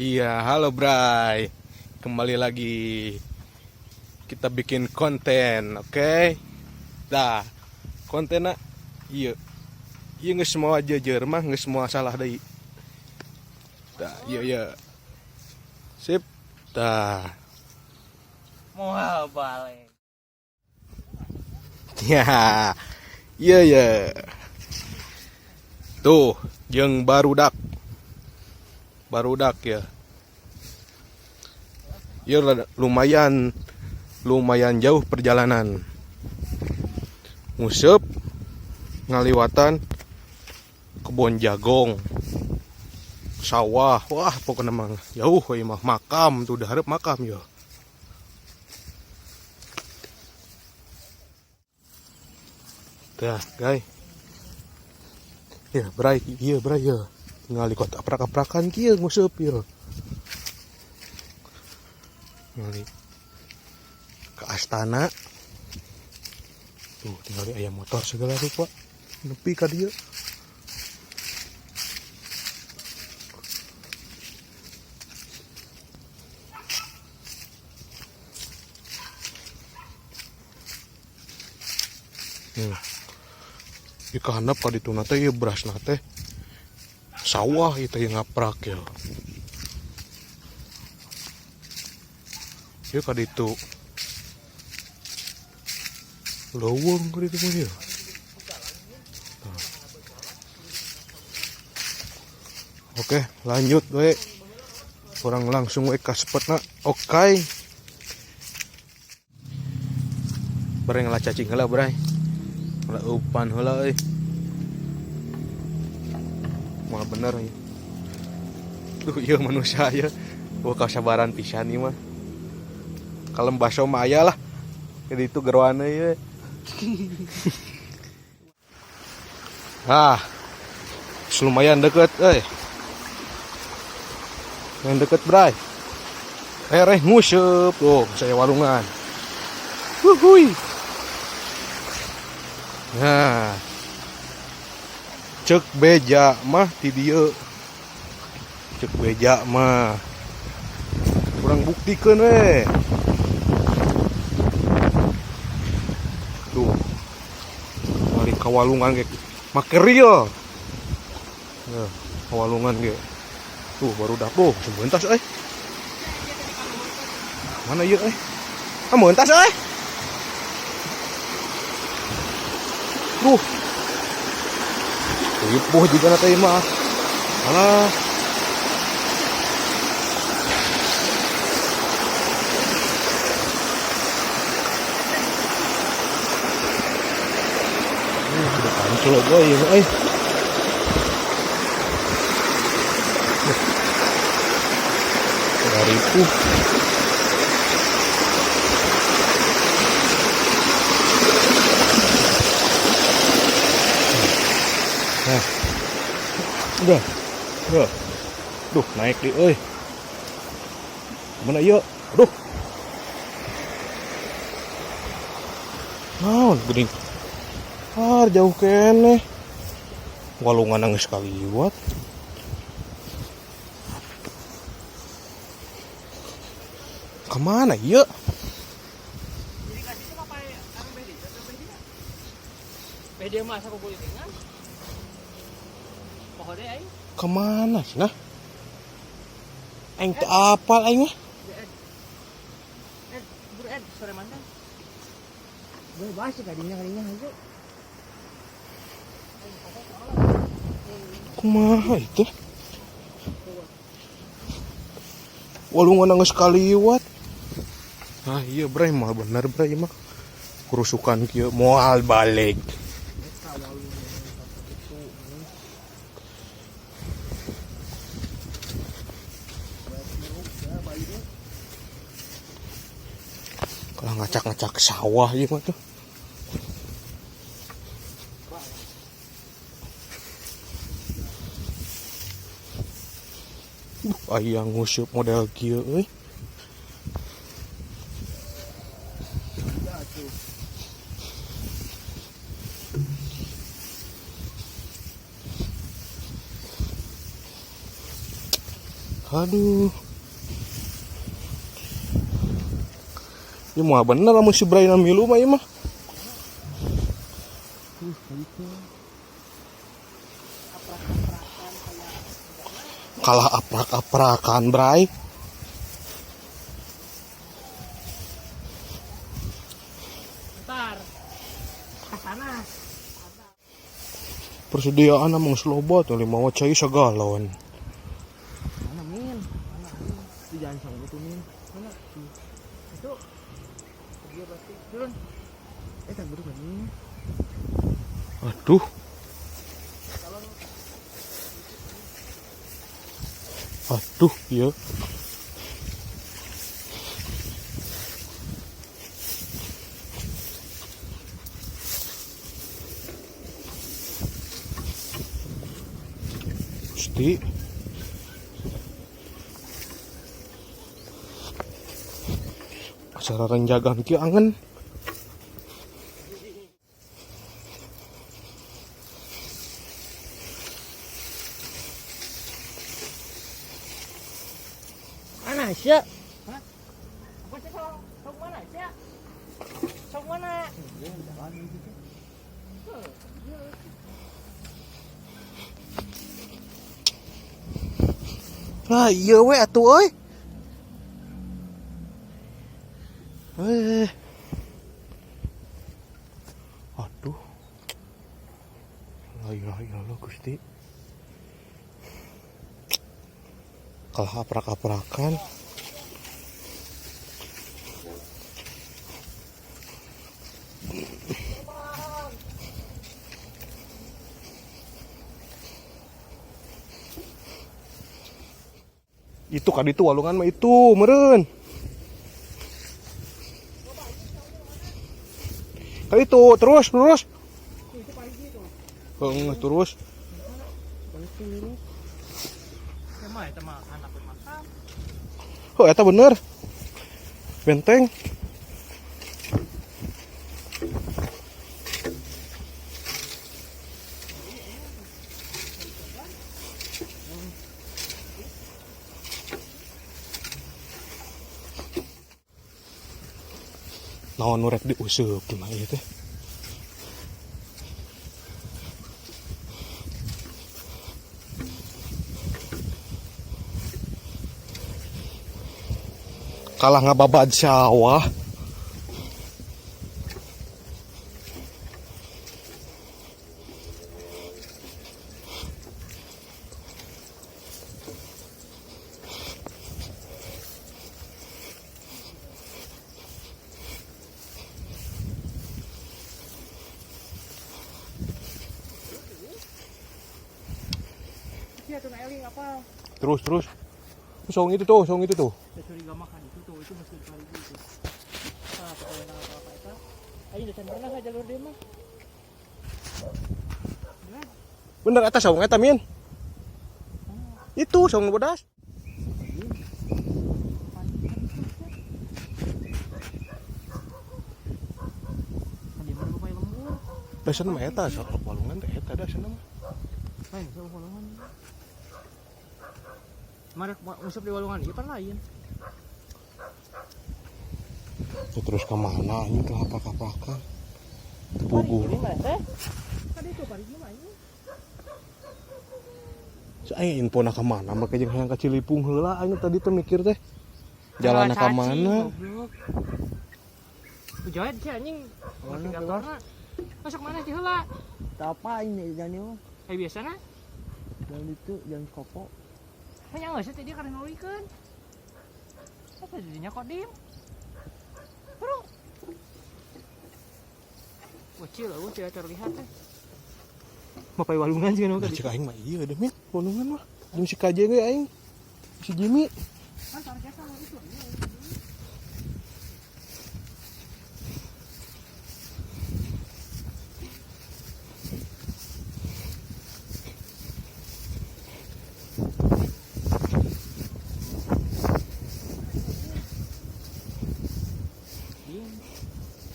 Iya, halo Bray. Kembali lagi kita bikin konten, oke? Dah, kontennya iya. Iya nggak semua jejer mah, nggak semua salah deh. Dah, iya iya. Sip. Dah. Mau balik. Ya. Iya iya. Tuh, yang barudak. Barudak ya. Ya lumayan jauh perjalanan. Ngusep ngaliwatan kebon jagong, sawah, wah pokoknya mah jauh we mah makam tuh udah harap makam ya. Dah, guys. Ya, Bray, iya Bray ya. Ngali kota aprak-aprakan kieu nguseup ya. Ngali ke Astana. Tuh, tinggal di ayam motor segala rupa. Nepi ka dieu. Ika handap ka ditu na teh ieu berasna teh sawah itu yang ngaprak ya. Ieu ka ditu leuweung ka ditu mah ya. Oke, lanjut we. Orang langsung we ka spotna. Oke. Bareng lah cacing heula, Bray. Ulah upan heula euy. Moal bener ya. Duh, ieu manusia ya. Wah, kasabaran pisan ieu mah. Kalem baso mah aya lah. Jadi itu geroana ya. Ah. Lumayan deket euy. Yang deket, Bray. Nguseup. Oh, saya warungan. Wuhui. Nah. Cek beja mah ti dieu. Cek beja mah. Kurang buktikeun we. Tuh. Mari kawalungan ge make real. Ya, kawalungan ge. Tuh baru dapo sebentas euy. Mana ieu euy? Ah meuntas euy. Duh. Ripuh juga na teh mah. Alah. Sudah pancul boy euy. Ripuh. Nah. Udah. Duh, naik di euy. Mana ieu? Aduh. Naon geuning? Jauh keneh. Walungan geus kaliwat. Kemana ieu? Media masa kumpul itu kan? Pohonnya aing. Kemana sih nah? Aing teu apal aing mah. Buru sore mantan. Gue bahas sih kadinya aja. Kumaha itu? Walungan geus kaliwat. Ah iya Bray mah bener Bray mah. Kerusukan kieu moal balik. Kalau ngacak-ngacak sawah ieu mah tuh. Aya nguseup model kieu euy. Aduh. Ya mah bener lah si Brian milu mah ya mah. Kalah aprak-aprakan, Bray. Ntar. Kesana. Persediaan emang selobot, oleh mau cai segalon. Mana Min? Mana Min? Di jalan sama itu Min. Mana? Itu. Dia pasti turun. Tak buru kan Min. Aduh. Aduh, ya. Gusti. Acara renjagaan ki angen. Mana sih? Hah? Apa sih sok mana sih? Sok mana? Ah, iya we atuh euy. Aduh. La ilaha illallah Gusti. Kalah aprak-aprakan. Itu kan itu walungan mah itu meureun. Kali itu terus. Terus. Emang itu mah anak makan. Oh, eta bener. Benteng. Naon nu rek diuseup gimana ieu teh? Kalah ngababad sawah. Iya tuh Eling apa? Terus. Song itu tuh. Saya curiga makan itu mesti dicari gitu. Ah, pokoknya apa itu. Ayo desain pernah saya jalur dia mah. Bener eta saung eta min. Itu saung nu bodas. Tadi baru lupa lembur. Dasan mah eta saung walungan teh eta dasan mah. Lain sama walungan. Mari musuh di walungan ieu pan lain. Ya, terus kemana ini ke apa-apakan? Pugu. Tadi itu pari mah ini. Saya info nak kemana? Makanya jangan yang kecil Cilipung heula aing tadi tuh mikir teh. Jalan ke mana? Ujoet sih anjing. Masuk mana sih heula? Apa ini jangan mah? Kayak biasana. Jangan itu, jangan kopo. Hanya nggak sih tadi karena nolikeun. Apa jadinya kok diem? Bro. Kecil lah, tidak terlihat teh. Mapai walungan sih kan Cek aing mah iya deh min, walungan mah. Jeung si KJ ge aing. Si Jimmy. Kan targetnya sama itu.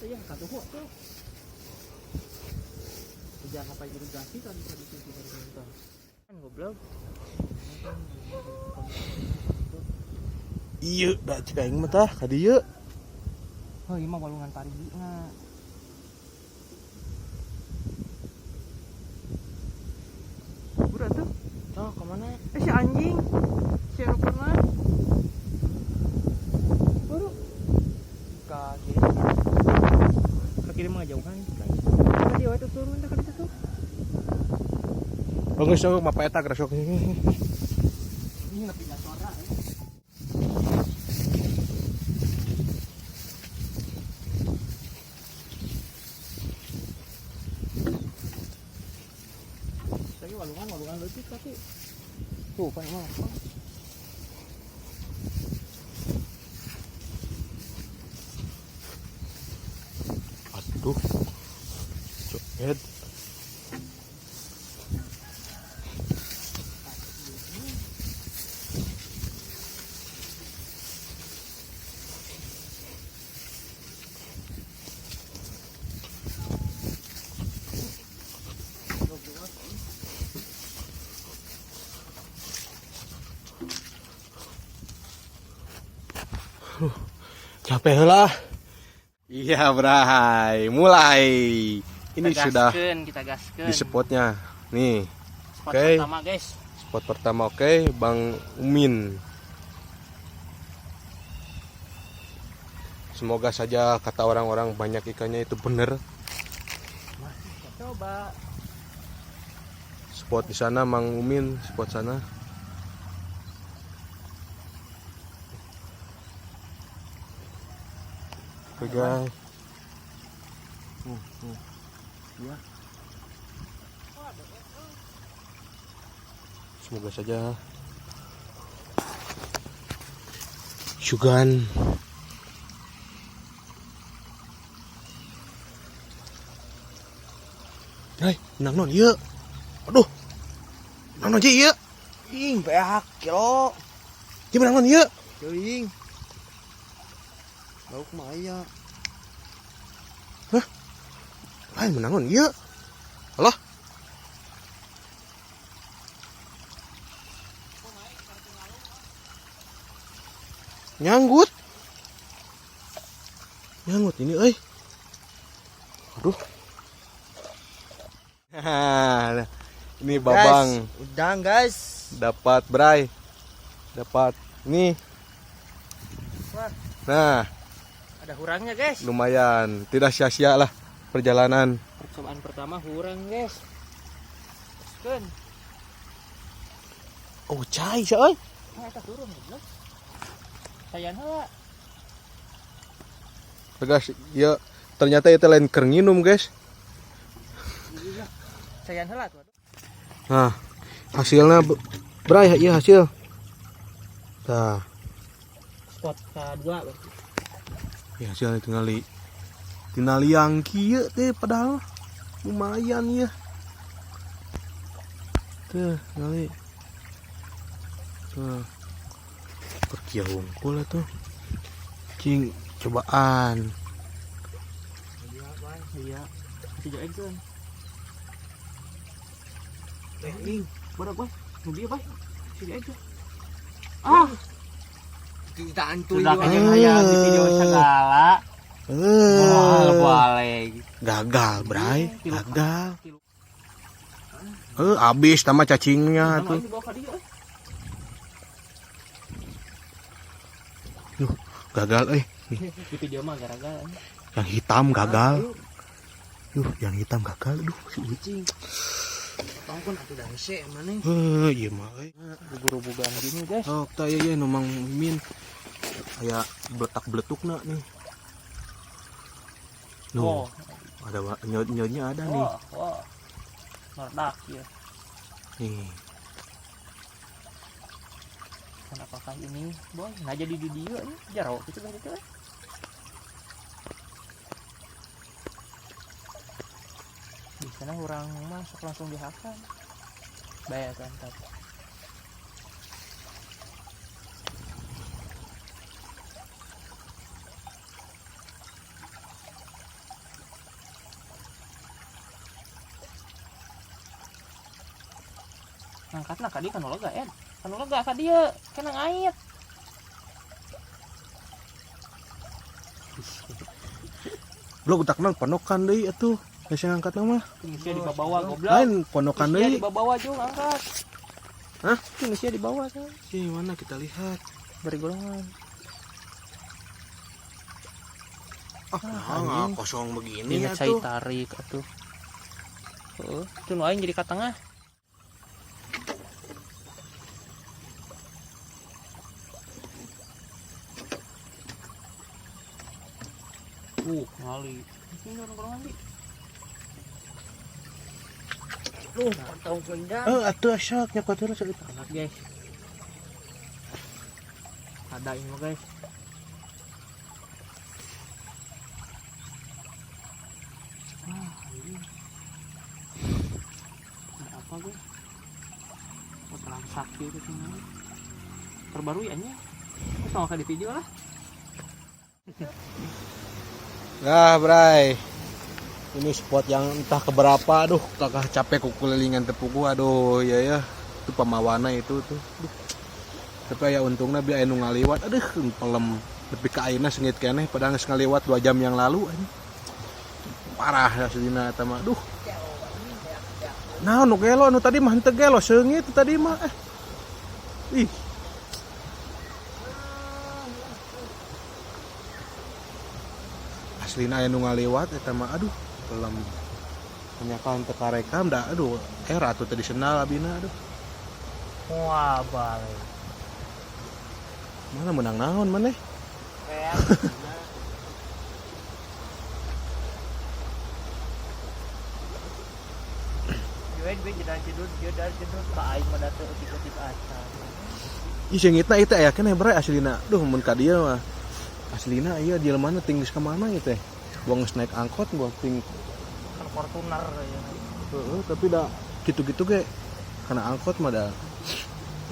Iya, kata gua tuh. Jangan apa irigasi tadi itu kan goblok. Iya, da cek aing mah tah ka dieu. Oh iya mah walungan parigi na. Udah tuh. Oh, kemana? Si anjing. Si anu pernah. Baru. Ka kiri. Ka kiri mah jauhan. Tadi waktu turun dah ka ditu tuh. Oh geus sok mapa eta geus sok. Ini nepi ka suara. Lagi walungan leutik tapi. Tuh kan mah. Aduh. Coket. Capek lah. Iya, Bray. Mulai. Ini sudah Kita gaskeun. di spotnya. Nih, Spot oke. pertama, guys. spot pertama oke, Bang Umin. Semoga saja kata orang-orang banyak ikannya itu bener. Coba. Spot di sana Mang Umin, spot sana. Oke guys. Ya. Semoga saja Syugan. Hai, menang non iya. Aduh. Menang non iya. Ing, pehak kilo. Dia menang non iya. Teuing. Lauk mah aya. Hai, menang non iya. Alah. Nyanggut. Nyanggut ini euy. Aduh. Haha. Ini Babang Guys, udang guys. dapat Bray. Dapat nih. Wah, Nah, ada hurangnya, guys. lumayan. Tidak sia-sia lah perjalanan. Percobaan pertama hurang, guys. Gaskeun. Oh, cai sih euy. Nah, eta turun goblok. Sayan heula. Guys, ya ternyata itu lain keur nginum, guys. Sayan heula tuh. Nah, hasilnya Bray, iya hasil. Nah, Spot kedua berarti. ya hasilnya tinggal yang kieu teh padahal lumayan ya. Tuh, ngali. Tuh. Perkia hungkul tuh. Cing, cobaan. Iya, Bay. Iya. Tidak egeun. Ing, Bodoh, Bay. Nu dieu, Bay. Tidak egeun. Ah, kita antuy sudah doang. kayaknya hayang di video segala. Wah, balik. Gagal, Bray. Kilo- Gagal. kilo- Abis sama cacingnya Sama tuh. ini bawa ka dieu, euy. Gagal, Di video mah gara-gara. yang hitam gagal. Yang hitam gagal. Si Cing. Tongkon atuh dah hese maneh. iya mah. Bubur-buburan gini, guys. Oh, tak ya nomang Min. Kayak beletak-beletukna nih. Oh, Ada nyotnya ada nih. wah. Merdak ya. Nih. Dan apakah ini, boy? Nah jadi di dia ini jaro gitu gitu. Di sana orang masuk langsung dihakan. Bayar kan tapi. Angkatna kadi kan loga Ed. Anu lega ka dieu, kana ngait. Blok utak nang ponokan deui atuh. Geus ngangkat mah. Misi di bawah goblok. Lain ponokan Misi deui. di bawah juga angkat. Hah? Misi di bawah kan. Ih, mana kita lihat. Beri golongan. Ah, kosong begini Ini saya atuh. tarik atuh. Heeh, itu nu aing jadi ka tengah. Ngali. Ini orang golongan di. Tahu gendang. Atuh asyak nyakotina cerita. Enak guys. Ada ini mah guys. Ini. Ada apa guys? Oh, transaksi itu semua. Terbaru ya nya. Sama kayak di video lah. Nah, Bray. Ini spot yang entah keberapa, aduh, kakak capek kukelilingan tepuku, aduh, ya, itu pamawana itu tuh. Aduh. Tapi ya untungnya biar anu ngaliwat, aduh, pelem lebih ke aina sengit keneh, padahal geus ngaliwat 2 jam yang lalu, anjing. Parah ya sedina eta mah, aduh. Nah, nu gelo, anu tadi mah henteu gelo, seungit tadi mah. Ih. Aslina aya nu ngaliwat eta mah, aduh. Dalam penyakaan teka rekam dah aduh era tuh tradisional abina aduh Wah, balik. mana menang naon maneh gue jedar ka aing mah dateu utik-utik acan. ih seungitna ieu teh aya keneh bre aslina duh mun ka dieu mah aslina ieu jelema tinggi ka mana ieu teh buang naik angkot buang ting Kan Fortuner ya. tapi dah gitu-gitu ge karena angkot mah dah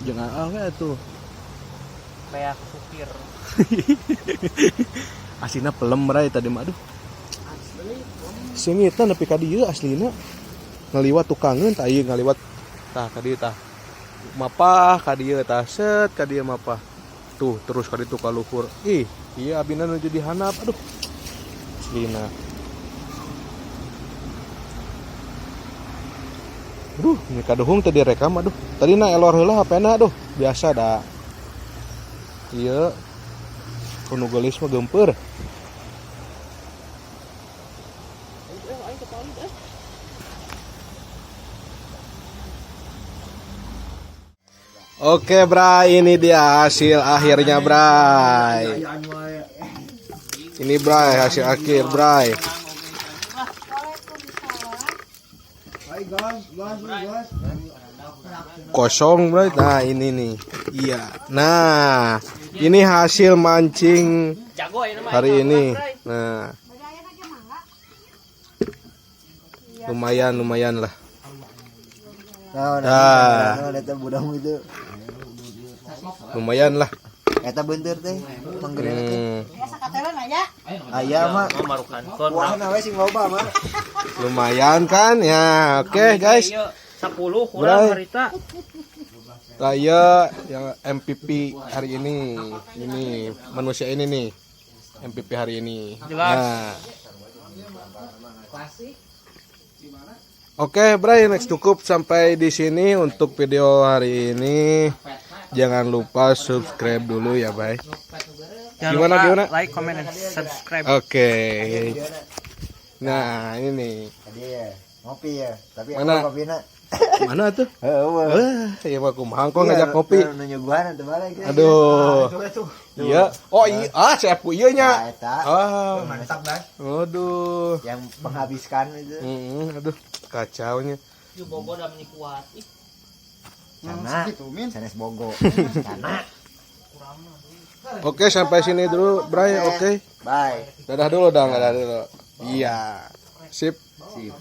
jeung aa ge atuh Kayak supir. aslina pelem bre tadi mah aduh seungitna nepi ka dieu aslina ngaliwat tukangeun tah ieu ngaliwat tah ka dieu tah mapah ka dieu tah set ka dieu mapah tuh terus ka ditu ka luhur ih ieu abina nuju dihanap aduh aslina aduh ini kaduhung tadi rekam aduh tadi na elor heula HP-na aduh biasa dah ieu kuno gelis mah gempeur Oke Bray, ini dia hasil akhirnya Bray. Ini Bray, hasil akhir Bray. Kosong Bray. Nah ini nih. Iya. Nah ini hasil mancing Jago ya nama. hari ini. Nah lumayan lah. Nah, eta budang itu. Lumayan lah. Eta beunteur teh. Manggeuna teh. Biasa katelan aya. Aya mah. Marukan kon. Wah, na we sing loba mah. Lumayan kan ya. Oke guys. 10 kurang harita. Saya yang MVP hari ini manusia ini nih MVP hari ini. Jelas. Nah. Oke, Bray, next cukup sampai di sini untuk video hari ini. Jangan lupa subscribe dulu ya, Bray. Gimana? Like, comment, and subscribe. Oke. Nah, ini nih. Tadi ya, ngopi ya. Tapi Mana? apa kopina? Mana tuh? Heueuh. Ya mah kumaha kok ngajak kopi. Nu nyuguhan teh balik. Aduh. Iya. Oh iya, saya ieu nya. Eta. Ah. Mantap, Bang. Aduh. Yang menghabiskan itu. Aduh, kacaunya. Ju bogo da meni kuat. Ih, Karena sanes bogo. Karena. Oke, sampai sini dulu, Bray. Oke. Bye. Dadah dulu. Iya. Sip. Sip.